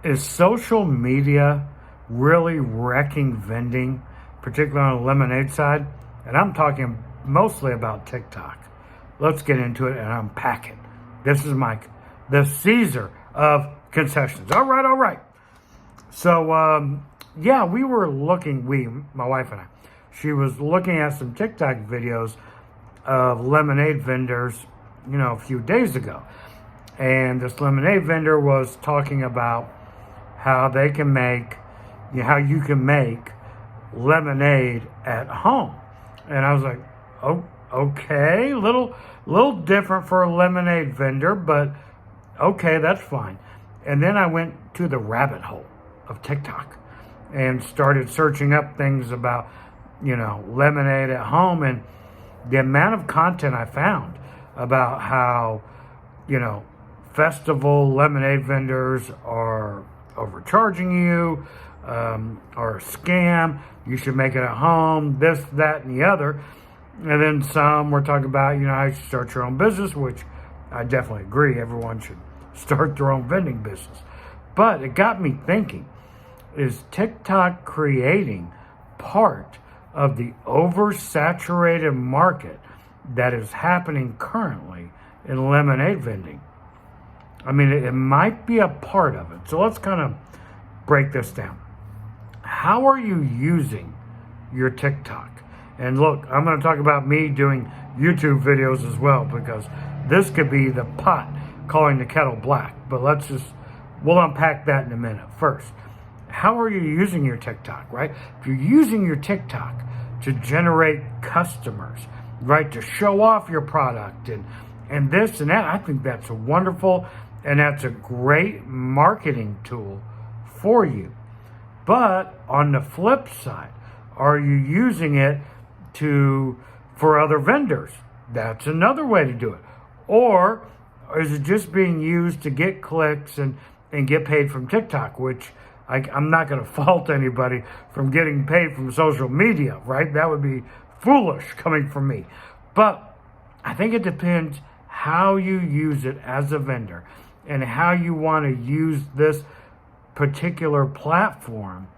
Is social media really wrecking vending, particularly on the lemonade side? And I'm talking mostly about TikTok. Let's get into it and unpack it. This is Mike, the Caesar of concessions. All right. So, yeah, we were looking, my wife and I, she was looking at some TikTok videos of lemonade vendors, a few days ago. And this lemonade vendor was talking about how they can make, how you can make lemonade at home. And I was like, oh, okay, little different for a lemonade vendor, but okay, that's fine. And then I went to the rabbit hole of TikTok and started searching up things about, lemonade at home, and the amount of content I found about how, festival lemonade vendors are overcharging you, or a scam. You should make it at home, this, that, and the other. And then some were talking about, how you should start your own business, which I definitely agree. Everyone should start their own vending business. But it got me thinking, is TikTok creating part of the oversaturated market that is happening currently in lemonade vending? I mean, it might be a part of it. So let's kind of break this down. How are you using your TikTok? And look, I'm going to talk about me doing YouTube videos as well, because this could be the pot calling the kettle black. But we'll unpack that in a minute. First, how are you using your TikTok, right? If you're using your TikTok to generate customers, right, to show off your product and this and that, I think that's wonderful, and that's a great marketing tool for you. But on the flip side, are you using it for other vendors? That's another way to do it. Or is it just being used to get clicks and get paid from TikTok, which I'm not going to fault anybody from getting paid from social media, right? That would be foolish coming from me. But I think it depends how you use it as a vendor and how you want to use this particular platform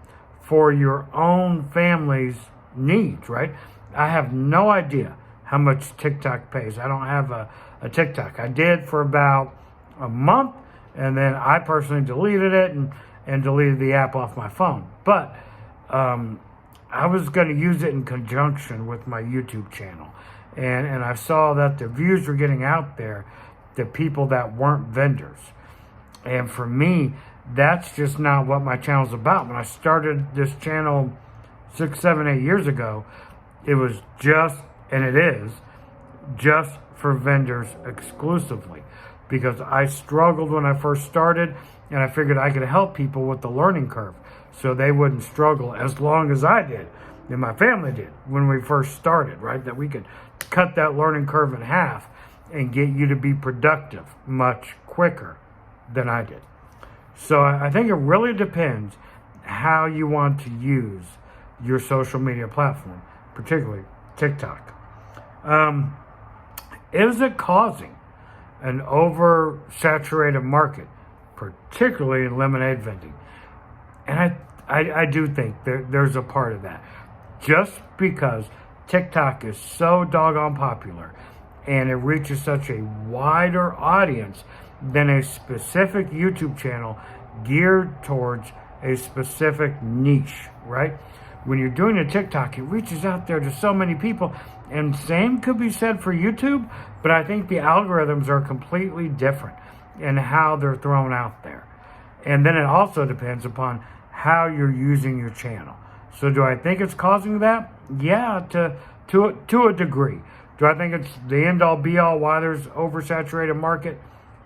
for your own family's needs, right? I have no idea how much TikTok pays. I don't have a TikTok. I did for about a month, and then I personally deleted it and deleted the app off my phone. But I was going to use it in conjunction with my YouTube channel. And I saw that the views were getting out there to people that weren't vendors. And for me, that's just not what my channel's about. When I started this channel 6, 7, 8 years ago, it was just for vendors exclusively, because I struggled when I first started, and I figured I could help people with the learning curve so they wouldn't struggle as long as I did and my family did when we first started, right? That we could cut that learning curve in half and get you to be productive much quicker than I did. So I think it really depends how you want to use your social media platform, particularly TikTok. Is it causing an oversaturated market, particularly in lemonade vending? And I do think there's a part of that. Just because TikTok is so doggone popular and it reaches such a wider audience than a specific YouTube channel geared towards a specific niche, right? When you're doing a TikTok, it reaches out there to so many people, and same could be said for YouTube, but I think the algorithms are completely different in how they're thrown out there. And then it also depends upon how you're using your channel. So do I think it's causing that? Yeah, to a degree. Do I think it's the end-all, be-all why there's oversaturated market,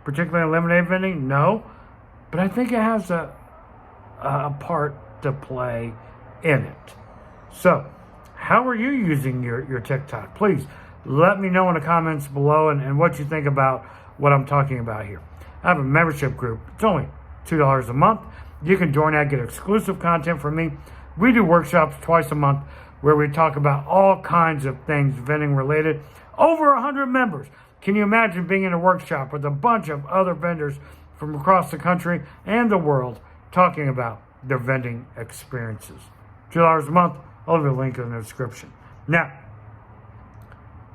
particularly in lemonade vending? No. But I think it has a part to play in it. So, how are you using your TikTok? Please let me know in the comments below and what you think about what I'm talking about here. I have a membership group. It's only $2 a month. You can join that, get exclusive content from me. We do workshops twice a month where we talk about all kinds of things vending related. Over 100 members. Can you imagine being in a workshop with a bunch of other vendors from across the country and the world talking about their vending experiences. $2 a month. I'll leave a link in the description. Now,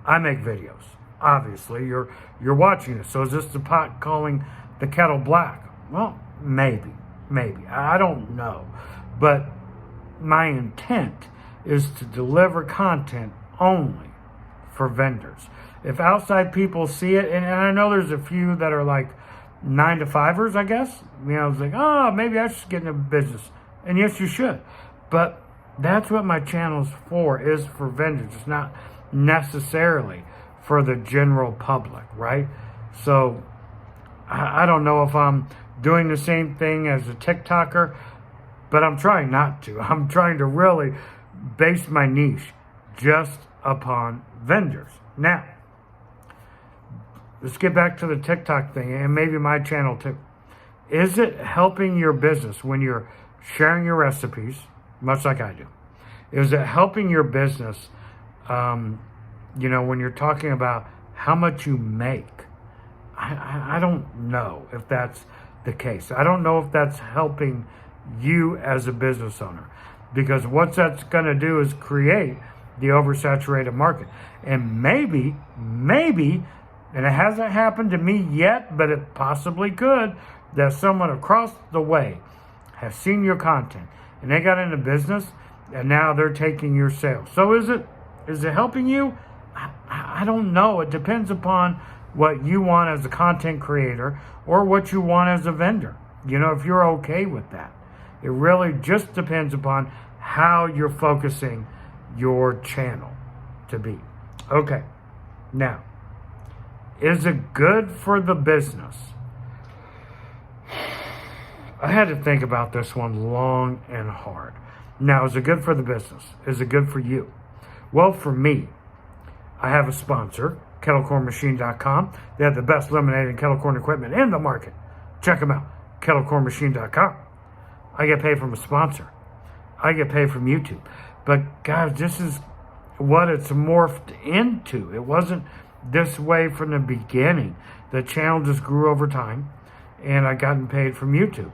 I make videos. Obviously, you're watching this. So is this the pot calling the kettle black? Well, maybe. I don't know. But my intent is to deliver content only for vendors. If outside people see it, and I know there's a few that are like 9-to-5ers, I guess. It's like, oh, maybe I should get into business. And yes, you should. But that's what my channel is for vendors. It's not necessarily for the general public, right? So I don't know if I'm doing the same thing as a TikToker, but I'm trying not to. I'm trying to really base my niche just upon vendors. Now, let's get back to the TikTok thing and maybe my channel too. Is it helping your business when you're sharing your recipes, much like I do? Is it helping your business, when you're talking about how much you make? I don't know if that's the case. I don't know if that's helping you as a business owner, because what that's going to do is create the oversaturated market. And maybe, and it hasn't happened to me yet, but it possibly could, that someone across the way has seen your content and they got into business and now they're taking your sales. So is it helping you? I don't know. It depends upon what you want as a content creator or what you want as a vendor. If you're okay with that. It really just depends upon how you're focusing your channel to be. Okay. Now, is it good for the business? I had to think about this one long and hard. Now, is it good for the business? Is it good for you? Well, for me, I have a sponsor, kettlecornmachine.com. They have the best lemonade and kettle corn equipment in the market. Check them out, kettlecornmachine.com. I get paid from a sponsor. I get paid from YouTube. But guys, this is what it's morphed into. It wasn't this way from the beginning. The channel just grew over time, and I gotten paid from YouTube.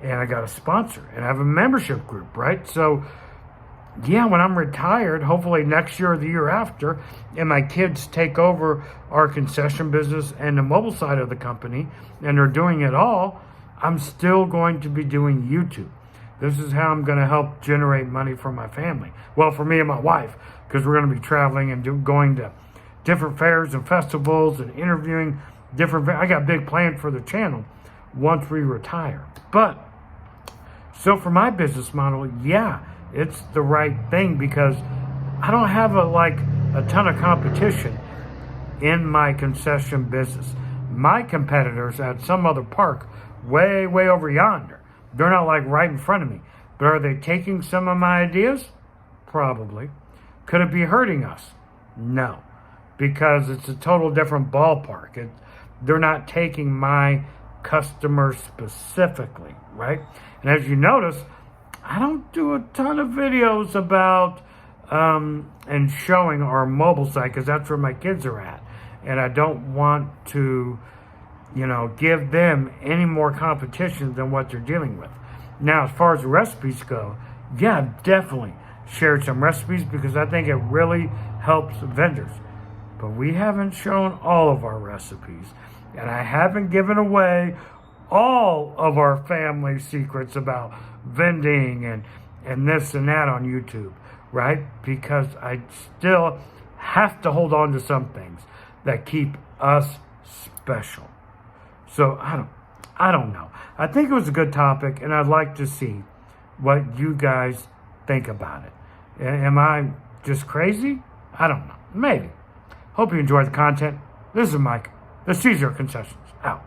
And I got a sponsor, and I have a membership group, right? So, yeah, when I'm retired, hopefully next year or the year after, and my kids take over our concession business and the mobile side of the company, and they're doing it all, I'm still going to be doing YouTube. This is how I'm going to help generate money for my family. Well, for me and my wife, because we're going to be traveling and going to different fairs and festivals and interviewing different. I got big plans for the channel once we retire. But so for my business model, yeah, it's the right thing because I don't have a ton of competition in my concession business. My competitors at some other park, way over yonder. They're not right in front of me. But are they taking some of my ideas? Probably. Could it be hurting us? No. Because it's a total different ballpark. They're not taking my customers specifically, right? And as you notice, I don't do a ton of videos about and showing our mobile site because that's where my kids are at. And I don't want to give them any more competition than what they're dealing with. Now, as far as the recipes go, yeah, I've definitely shared some recipes because I think it really helps vendors. But we haven't shown all of our recipes. And I haven't given away all of our family secrets about vending and this and that on YouTube, right? Because I still have to hold on to some things that keep us special. So I don't know. I think it was a good topic, and I'd like to see what you guys think about it. Am I just crazy? I don't know. Maybe. Hope you enjoyed the content. This is Mike, the Caesar Concessions, out.